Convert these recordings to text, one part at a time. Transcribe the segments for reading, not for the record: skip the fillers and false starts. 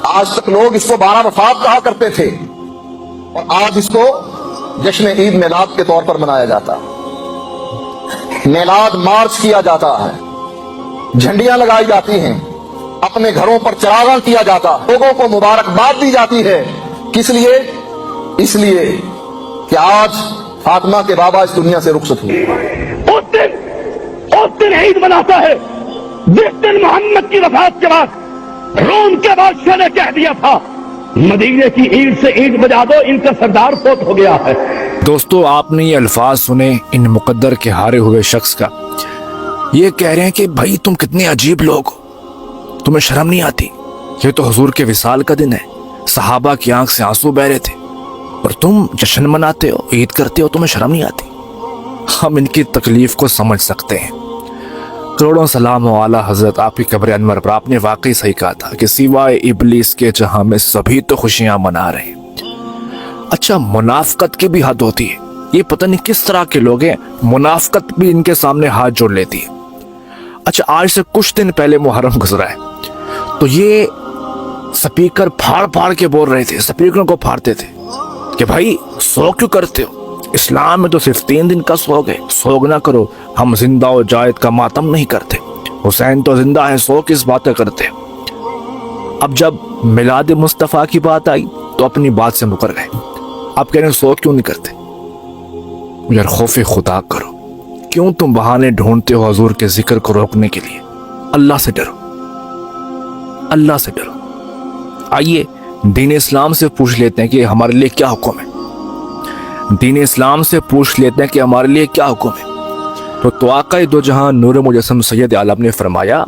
آج تک لوگ اس کو 12 وفات کہا کرتے تھے اور آج اس کو جشن عید میلاد کے طور پر منایا جاتا ہے۔ میلاد مارچ کیا جاتا ہے، جھنڈیاں لگائی جاتی ہیں، اپنے گھروں پر چراغاں کیا جاتا ہے، لوگوں کو مبارکباد دی جاتی ہے۔ کس لیے؟ اس لیے کہ آج فاطمہ کے بابا اس دنیا سے رخصت ہوئے۔ اس دن عید مناتا ہے جس دن محمد کی وفات کے بعد روم کے بادشاہ نے کہہ دیا تھا مدینے کی عید سے عید بجا دو، ان کا سردار فوت ہو گیا ہے۔ دوستو، آپ نے یہ الفاظ سنے ان مقدر کے ہارے ہوئے شخص کا، یہ کہہ رہے ہیں کہ بھائی تم کتنے عجیب لوگ ہو، تمہیں شرم نہیں آتی؟ یہ تو حضور کے وصال کا دن ہے، صحابہ کی آنکھ سے آنسو بہ رہے تھے اور تم جشن مناتے ہو، عید کرتے ہو، تمہیں شرم نہیں آتی؟ ہم ان کی تکلیف کو سمجھ سکتے ہیں۔ کروڑوں سلام و اعلیٰ حضرت آپ کی قبر انور پر، آپ نے واقعی صحیح کہا تھا کہ سوائے ابلیس کے جہاں میں سبھی تو خوشیاں منا رہے ہیں۔ اچھا، منافقت کی بھی حد ہوتی ہے، یہ پتہ نہیں کس طرح کے لوگ ہیں، منافقت بھی ان کے سامنے ہاتھ جوڑ لیتی ہے۔ اچھا، آج سے کچھ دن پہلے محرم گزرا ہے تو یہ سپیکر پھاڑ پھاڑ کے بول رہے تھے، سپیکروں کو پھاڑتے تھے کہ بھائی سوگ کیوں کرتے ہو؟ اسلام میں تو صرف 3 دن کا سوگ ہے، سوگ نہ کرو، ہم زندہ و جاوید کا ماتم نہیں کرتے، حسین تو زندہ ہے، سوگ کس باتیں کرتے؟ اب جب میلاد مصطفیٰ کی بات آئی تو اپنی بات سے مکر گئے، آپ کہہ رہے ہیں سوگ کیوں نہیں کرتے؟ یار خوف خدا کرو، کیوں تم بہانے ڈھونڈتے ہو حضور کے ذکر کو روکنے کے لیے؟ اللہ سے ڈرو، اللہ سے ڈرو۔ آئیے دین اسلام سے پوچھ لیتے ہیں کہ ہمارے لیے کیا حکم ہے، دین اسلام سے پوچھ لیتے ہیں کہ ہمارے لیے کیا حکم ہے۔ تو آقا دو جہاں نور مجسم سید عالم نے فرمایا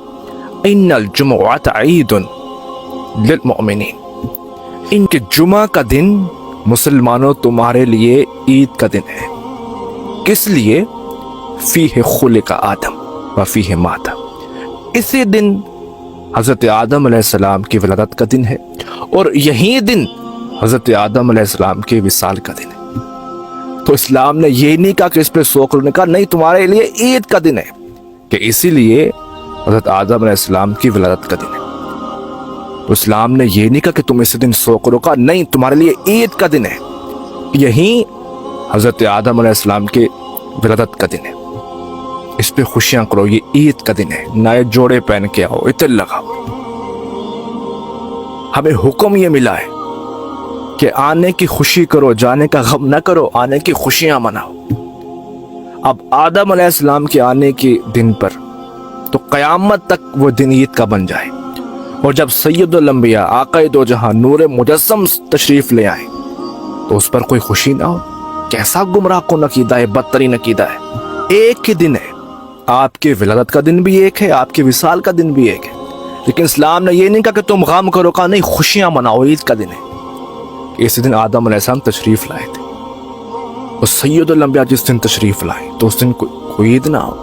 ان الجمعۃ عید للمؤمنین، ان کے جمعہ کا دن مسلمانوں تمہارے لیے عید کا دن ہے۔ کس لیے؟ فیہ خلق آدم وفیہ مات، اسی دن حضرت آدم علیہ السلام کی ولادت کا دن ہے اور یہی دن حضرت آدم علیہ السلام کے وصال کا دن ہے۔ تو اسلام نے یہ نہیں کہا کہ اس پہ سوگ کرو، نے کہا نہیں تمہارے لیے عید کا دن ہے، کہ اسی لیے حضرت آدم علیہ السلام کی ولادت کا دن ہے۔ تو اسلام نے یہ نہیں کہا کہ تم اس دن سوگ کرو، کہا نہیں تمہارے لیے عید کا دن ہے، یہی حضرت آدم علیہ السلام کے ولادت کا دن ہے، اس پہ خوشیاں کرو، یہ عید کا دن ہے، نئے جوڑے پہن کے آؤ، عطر لگاؤ۔ ہمیں حکم یہ ملا ہے کہ آنے کی خوشی کرو، جانے کا غم نہ کرو، آنے کی خوشیاں مناؤ۔ اب آدم علیہ السلام کے آنے کے دن پر تو قیامت تک وہ دن عید کا بن جائے، اور جب سید الانبیاء آقا دو جہاں نور مجسم تشریف لے آئے تو اس پر کوئی خوشی نہ ہو؟ کیسا گمراہ کن عقیدہ ہے، بدترین عقیدہ ہے۔ ایک ہی دن ہے، آپ کے ولادت کا دن بھی ایک ہے، آپ کے وصال کا دن بھی ایک ہے، لیکن اسلام نے یہ نہیں کہا کہ تم غم کرو، کہا نہیں خوشیاں مناؤ، عید کا دن ہے۔ اس دن آدم علیہ السلام تشریف لائے تھے، اور سید الانبیاء جس دن تشریف لائے تو اس دن کوئی عید نہ ہو،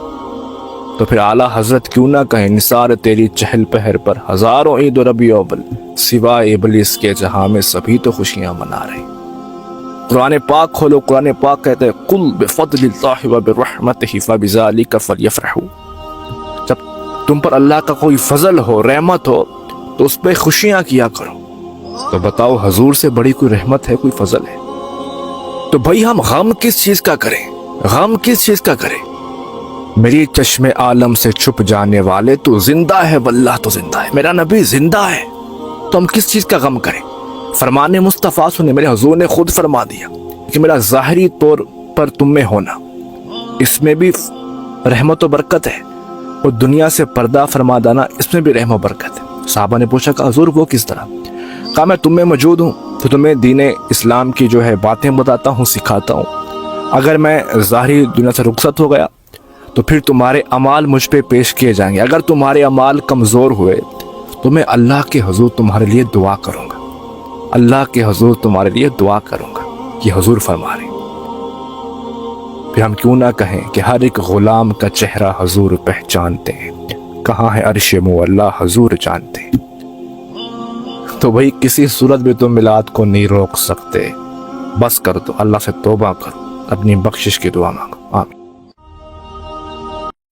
تو پھر اعلیٰ حضرت کیوں نہ کہیں نثار تیری چہل پہر پر ہزاروں عید و ربیع اول، سوائے ابلیس کے جہاں میں سبھی تو خوشیاں منا رہے۔ قرآن پاک کھولو، قرآن پاک کہتے ہیں قل بفضل اللہ وبرحمتہ فبذلک فلیفرحوا، جب تم پر اللہ کا کوئی فضل ہو، رحمت ہو تو اس پہ خوشیاں کیا کرو۔ تو بتاؤ حضور سے بڑی کوئی رحمت ہے، کوئی فضل ہے؟ تو بھائی ہم غم کس چیز کا کریں، غم کس چیز کا کریں؟ میری چشم عالم سے چھپ جانے والے تو زندہ ہے، واللہ تو زندہ ہے، میرا نبی زندہ ہے، تو ہم کس چیز کا غم کریں؟ فرمان مصطفیٰ سنے، میرے حضور نے خود فرما دیا کہ میرا ظاہری طور پر تم میں ہونا، اس میں بھی رحمت و برکت ہے، اور دنیا سے پردہ فرما دینا، اس میں بھی رحم و برکت ہے۔ صحابہ نے پوچھا کہ حضور وہ کس طرح؟ کہا میں تم میں موجود ہوں تو تمہیں دین اسلام کی جو ہے باتیں بتاتا ہوں، سکھاتا ہوں۔ اگر میں ظاہری دنیا سے رخصت ہو گیا تو پھر تمہارے اعمال مجھ پہ پیش کیے جائیں گے، اگر تمہارے اعمال کمزور ہوئے تو میں اللہ کے حضور تمہارے لیے دعا کروں گا، اللہ کے حضور تمہارے لیے دعا کروں گا، یہ حضور فرما رہے ہیں۔ پھر ہم کیوں نہ کہیں کہ ہر ایک غلام کا چہرہ حضور پہچانتے ہیں، کہاں ہے عرش معلیٰ حضور جانتے ہیں۔ تو بھائی کسی صورت بھی تم میلاد کو نہیں روک سکتے، بس کر دو، اللہ سے توبہ کرو، اپنی بخشش کی دعا مانگو، آمین۔